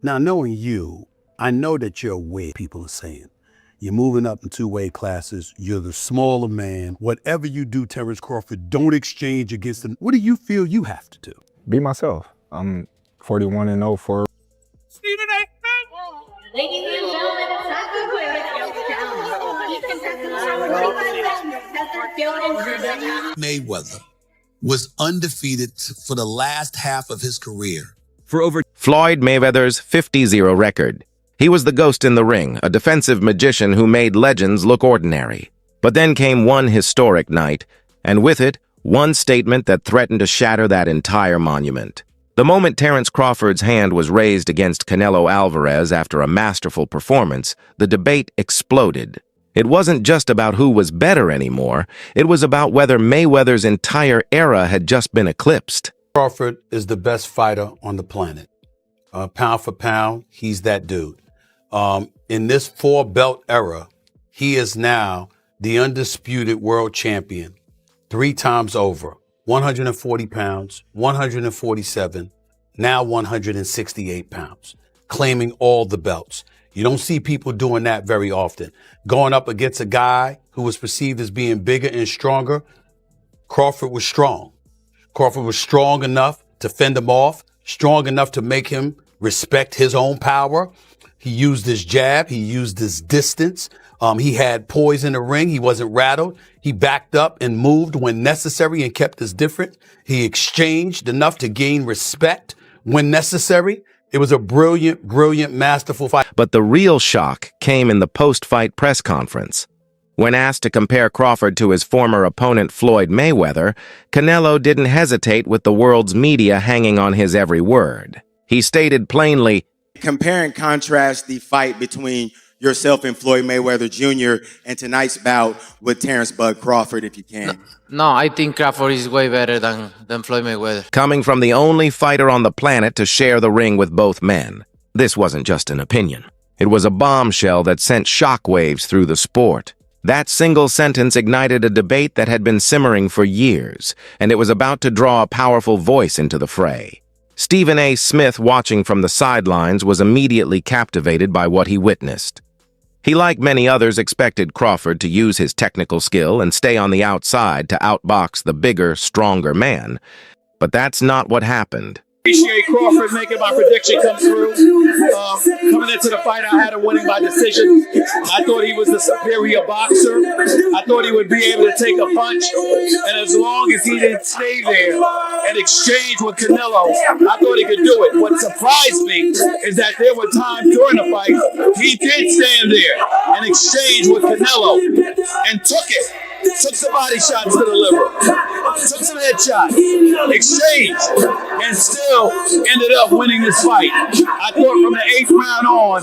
Now, knowing you, I know that you're aware people are saying. You're moving up in two-weight classes. You're the smaller man. Whatever you do, Terence Crawford, don't exchange against them. What do you feel you have to do? Be myself. I'm 41-0 for. Ladies and gentlemen, Mayweather was undefeated for the last half of his career. Floyd Mayweather's 50-0 record. He was the ghost in the ring, a defensive magician who made legends look ordinary. But then came one historic night, and with it, one statement that threatened to shatter that entire monument. The moment Terence Crawford's hand was raised against Canelo Alvarez after a masterful performance, the debate exploded. It wasn't just about who was better anymore, it was about whether Mayweather's entire era had just been eclipsed. Crawford is the best fighter on the planet. Pound for pound, he's that dude. In this four-belt era, he is now the undisputed world champion 3 times over. 140 pounds, 147, now 168 pounds, claiming all the belts. You don't see people doing that very often. Going up against a guy who was perceived as being bigger and stronger, Crawford was strong. Crawford was strong enough to fend him off, strong enough to make him respect his own power. He used his jab. He used his distance. He had poise in the ring. He wasn't rattled. He backed up and moved when necessary and kept his different. He exchanged enough to gain respect when necessary. It was a brilliant, brilliant, masterful fight. But the real shock came in the post-fight press conference. When asked to compare Crawford to his former opponent Floyd Mayweather, Canelo didn't hesitate with the world's media hanging on his every word. He stated plainly, compare and contrast the fight between yourself and Floyd Mayweather Jr. and tonight's bout with Terence "Bud" Crawford, if you can. No, I think Crawford is way better than Floyd Mayweather. Coming from the only fighter on the planet to share the ring with both men. This wasn't just an opinion. It was a bombshell that sent shockwaves through the sport. That single sentence ignited a debate that had been simmering for years, and it was about to draw a powerful voice into the fray. Stephen A. Smith, watching from the sidelines, was immediately captivated by what he witnessed. He, like many others, expected Crawford to use his technical skill and stay on the outside to outbox the bigger, stronger man. But that's not what happened. Appreciate Crawford making my prediction come through. Coming into the fight, I had him winning by decision. I thought he was the superior boxer. I thought he would be able to take a punch. And as long as he didn't stay there and exchange with Canelo, I thought he could do it. What surprised me is that there were times during the fight, he did stand there and exchange with Canelo and took it. Took some body shots to the liver, took some headshots, exchanged, and still ended up winning this fight. I thought from the 8th round on,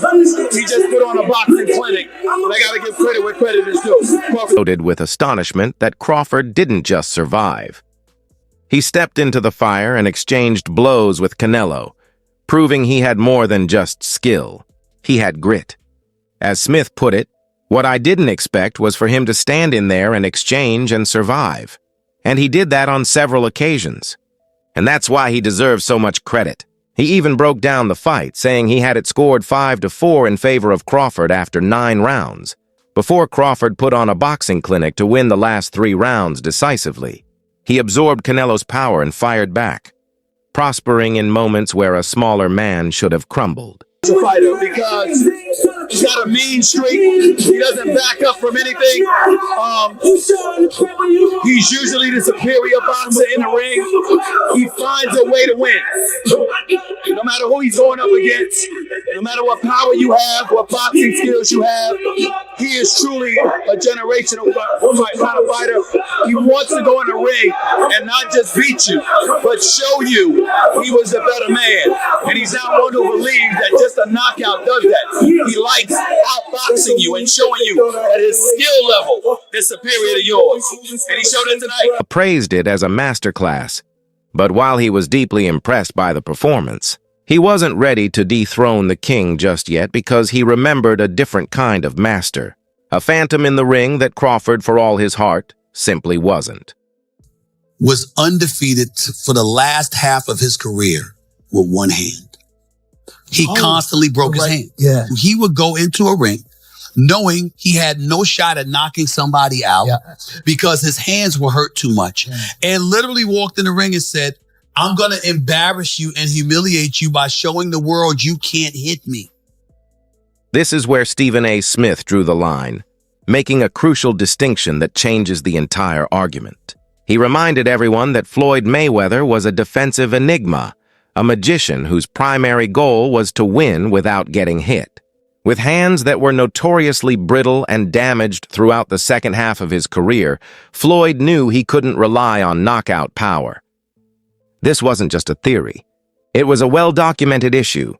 he just put on a boxing clinic, but I got to give credit where credit is due. Noted with astonishment that Crawford didn't just survive. He stepped into the fire and exchanged blows with Canelo, proving he had more than just skill. He had grit. As Smith put it, what I didn't expect was for him to stand in there and exchange and survive. And he did that on several occasions. And that's why he deserves so much credit. He even broke down the fight, saying he had it scored 5-4 in favor of Crawford after 9 rounds, before Crawford put on a boxing clinic to win the last 3 rounds decisively. He absorbed Canelo's power and fired back, prospering in moments where a smaller man should have crumbled. A fighter because he's got a mean streak. He doesn't back up from anything. He's usually the superior boxer in the ring. He finds a way to win. No matter who he's going up against, no matter what power you have, what boxing skills you have, he is truly a generational kind of fighter. He wants to go in the ring and not just beat you, but show you he was a better man. And he's not one who believes that just a knockout does that. He likes outboxing you and showing you that his skill level is superior to yours. And he showed it tonight. Praised it as a masterclass. But while he was deeply impressed by the performance, he wasn't ready to dethrone the king just yet because he remembered a different kind of master. A phantom in the ring that Crawford, for all his heart, simply wasn't. Was undefeated for the last half of his career with one hand. He constantly broke his hand. Yeah. He would go into a ring knowing he had no shot at knocking somebody out because his hands were hurt too much, and literally walked in the ring and said, I'm going to embarrass you and humiliate you by showing the world you can't hit me. This is where Stephen A. Smith drew the line, making a crucial distinction that changes the entire argument. He reminded everyone that Floyd Mayweather was a defensive enigma, a magician whose primary goal was to win without getting hit. With hands that were notoriously brittle and damaged throughout the second half of his career, Floyd knew he couldn't rely on knockout power. This wasn't just a theory. It was a well-documented issue,